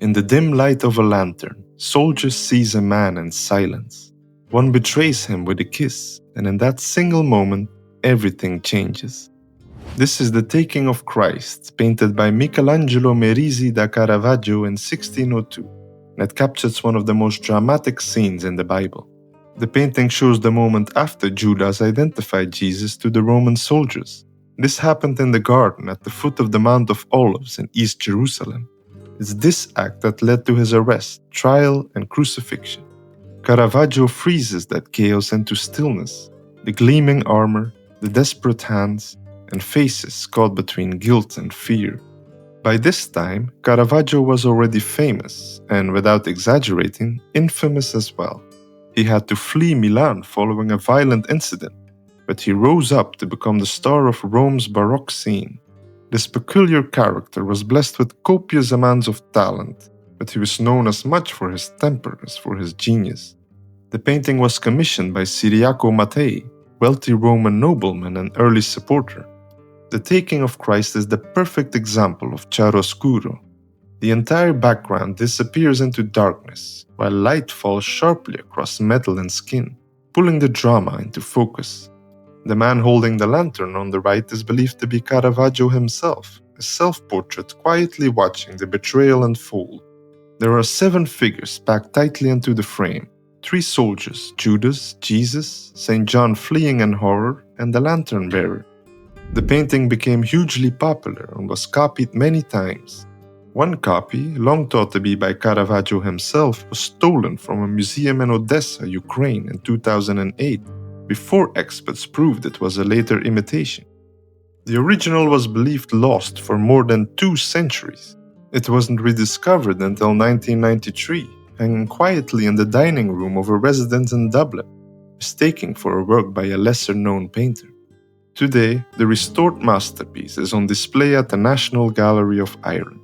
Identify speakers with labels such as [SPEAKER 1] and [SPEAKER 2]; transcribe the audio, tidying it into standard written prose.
[SPEAKER 1] In the dim light of a lantern, soldier sees a man in silence. One betrays him with a kiss, and in that single moment, everything changes. This is the Taking of Christ, painted by Michelangelo Merisi da Caravaggio in 1602, and it captures one of the most dramatic scenes in the Bible. The painting shows the moment after Judas identified Jesus to the Roman soldiers. This happened in the garden at the foot of the Mount of Olives in East Jerusalem. It's this act that led to his arrest, trial, and crucifixion. Caravaggio freezes that chaos into stillness, the gleaming armor, the desperate hands, and faces caught between guilt and fear. By this time, Caravaggio was already famous, and without exaggerating, infamous as well. He had to flee Milan following a violent incident, but he rose up to become the star of Rome's Baroque scene. This peculiar character was blessed with copious amounts of talent, but he was known as much for his temper as for his genius. The painting was commissioned by Ciriaco Mattei, wealthy Roman nobleman and early supporter. The Taking of Christ is the perfect example of chiaroscuro. The entire background disappears into darkness, while light falls sharply across metal and skin, pulling the drama into focus. The man holding the lantern on the right is believed to be Caravaggio himself, a self-portrait quietly watching the betrayal unfold. There are 7 figures packed tightly into the frame: 3 soldiers, Judas, Jesus, St. John fleeing in horror, and the lantern bearer. The painting became hugely popular and was copied many times. One copy, long thought to be by Caravaggio himself, was stolen from a museum in Odessa, Ukraine in 2008, before experts proved it was a later imitation. The original was believed lost for more than 2 centuries. It wasn't rediscovered until 1993, hanging quietly in the dining room of a residence in Dublin, mistaken for a work by a lesser-known painter. Today, the restored masterpiece is on display at the National Gallery of Ireland.